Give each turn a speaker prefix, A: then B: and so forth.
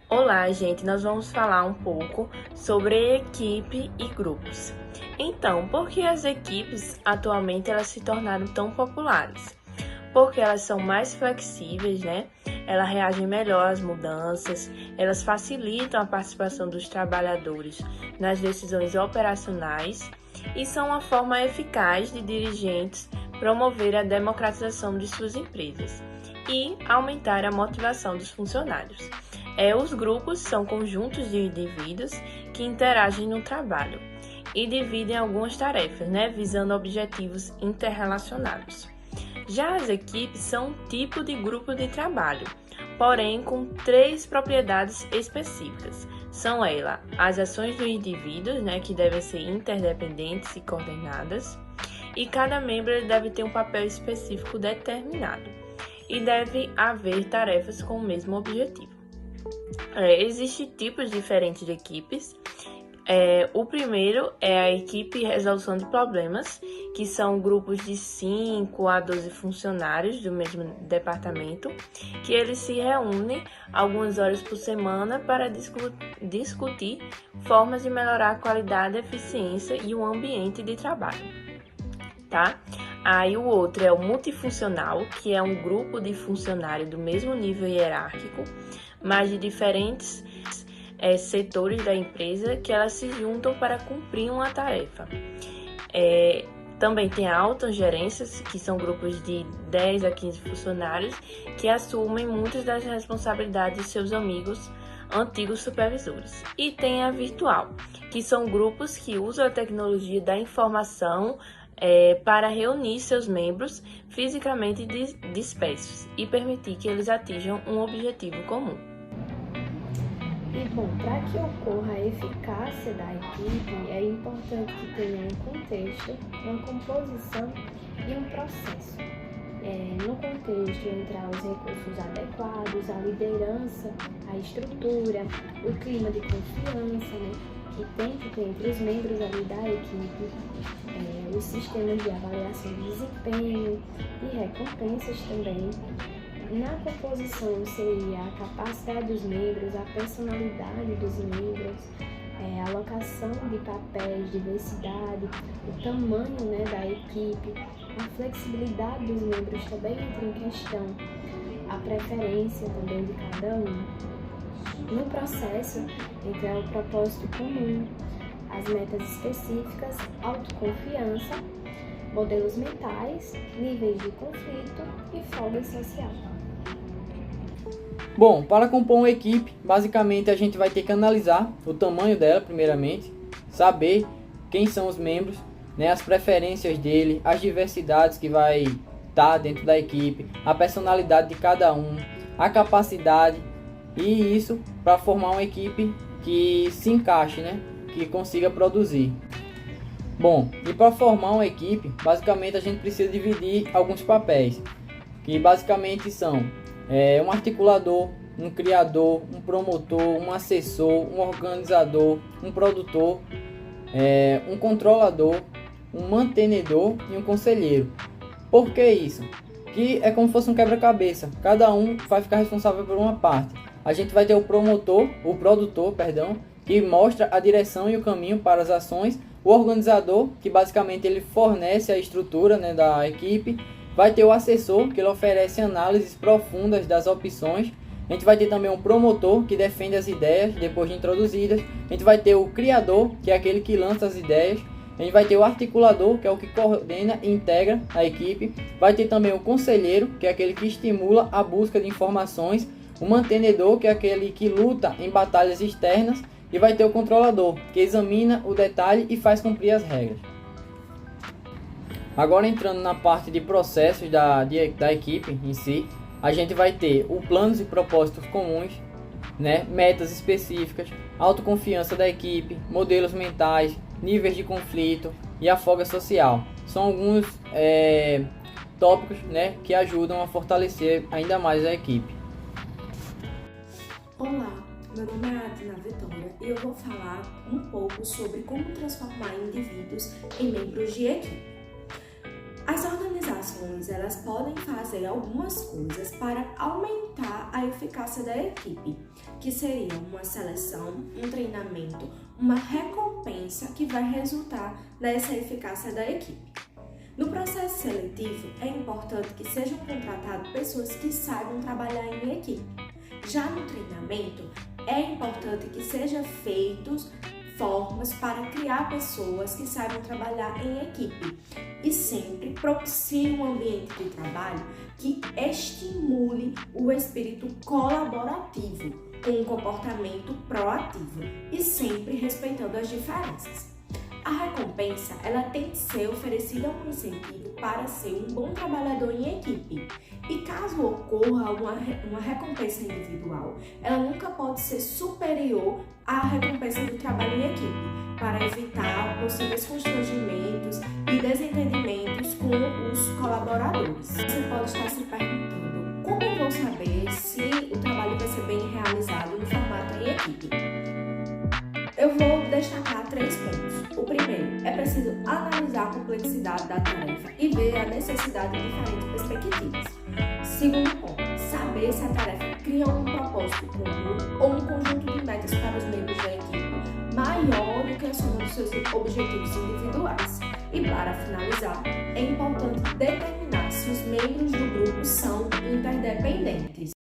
A: Olá, gente, nós vamos falar um pouco sobre equipe e grupos. Então, por que as equipes atualmente elas se tornaram tão populares? Porque elas são mais flexíveis, né? Elas reagem melhor às mudanças, elas facilitam a participação dos trabalhadores nas decisões operacionais e são uma forma eficaz de dirigentes promover a democratização de suas empresas e aumentar a motivação dos funcionários. Os grupos são conjuntos de indivíduos que interagem no trabalho e dividem algumas tarefas, né, visando objetivos interrelacionados. Já as equipes são um tipo de grupo de trabalho, porém com três propriedades específicas. São elas as ações dos indivíduos, né, que devem ser interdependentes e coordenadas, e cada membro deve ter um papel específico determinado, e deve haver tarefas com o mesmo objetivo. Existem tipos diferentes de equipes. O primeiro é a equipe de resolução de problemas, que são grupos de 5 a 12 funcionários do mesmo departamento, que eles se reúnem algumas horas por semana para discutir formas de melhorar a qualidade, a eficiência e o ambiente de trabalho, tá? Aí o outro é o multifuncional, que é um grupo de funcionários do mesmo nível hierárquico, mas de diferentes setores da empresa que elas se juntam para cumprir uma tarefa. Também tem a autogerências, que são grupos de 10 a 15 funcionários que assumem muitas das responsabilidades de seus antigos supervisores. E tem a virtual, que são grupos que usam a tecnologia da informação para reunir seus membros fisicamente dispersos e permitir que eles atinjam um objetivo comum.
B: E bom, para que ocorra a eficácia da equipe, é importante que tenha um contexto, uma composição e um processo. No contexto, entrar os recursos adequados, a liderança, a estrutura, o clima de confiança, né, que tem que ter entre os membros ali da equipe, os sistemas de avaliação de desempenho e recompensas também. Na composição seria a capacidade dos membros, a personalidade dos membros, a alocação de papéis, diversidade, o tamanho, né, da equipe, a flexibilidade dos membros também entra em questão, a preferência também de cada um. No processo, entra o propósito comum, as metas específicas, autoconfiança, modelos mentais, níveis de conflito e folga social.
C: Bom, para compor uma equipe, basicamente a gente vai ter que analisar o tamanho dela primeiramente, saber quem são os membros, né, as preferências dele, as diversidades que vai estar dentro da equipe, a personalidade de cada um, a capacidade, e isso para formar uma equipe que se encaixe, né, que consiga produzir. Bom, e para formar uma equipe, basicamente a gente precisa dividir alguns papéis, que basicamente são um articulador, um criador, um promotor, um assessor, um organizador, um produtor, um controlador, um mantenedor e um conselheiro. Por que isso? Que é como se fosse um quebra-cabeça, cada um vai ficar responsável por uma parte. A gente vai ter o produtor, que mostra a direção e o caminho para as ações, o organizador, que basicamente ele fornece a estrutura, né, da equipe. Vai ter o assessor, que ele oferece análises profundas das opções. A gente vai ter também um promotor, que defende as ideias depois de introduzidas. A gente vai ter o criador, que é aquele que lança as ideias. A gente vai ter o articulador, que é o que coordena e integra a equipe. Vai ter também o conselheiro, que é aquele que estimula a busca de informações. O mantenedor, que é aquele que luta em batalhas externas. E vai ter o controlador, que examina o detalhe e faz cumprir as regras. Agora entrando na parte de processos da equipe em si, a gente vai ter o planos e propósitos comuns, né, metas específicas, autoconfiança da equipe, modelos mentais, níveis de conflito e a folga social. São alguns tópicos, né, que ajudam a fortalecer ainda mais a equipe.
D: Olá, meu nome é Adina Vitória e eu vou falar um pouco sobre como transformar indivíduos em membros de equipe. As organizações, elas podem fazer algumas coisas para aumentar a eficiência eficácia da equipe, que seria uma seleção, um treinamento, uma recompensa que vai resultar nessa eficácia da equipe. No processo seletivo, é importante que sejam contratadas pessoas que saibam trabalhar em equipe. Já no treinamento, é importante que sejam feitos formas para criar pessoas que saibam trabalhar em equipe e sempre propicie um ambiente de trabalho que estimule o espírito colaborativo, com um comportamento proativo e sempre respeitando as diferenças. A recompensa, ela tem que ser oferecida um incentivo para ser um bom trabalhador em equipe. E caso ocorra uma recompensa individual, ela nunca pode ser superior à recompensa do trabalho em equipe, para evitar possíveis constrangimentos e desentendimentos com os colaboradores. Você pode estar se perguntando, como eu vou saber se o trabalho vai ser bem realizado no formato em equipe? Eu vou destacar 3 pontos. O primeiro, é preciso analisar a complexidade da tarefa e ver a necessidade de diferentes perspectivas. Segundo ponto, saber se a tarefa cria um propósito comum ou um conjunto de metas para os membros da equipe maior do que a soma dos seus objetivos individuais. E para finalizar, é importante determinar se os membros do grupo são interdependentes.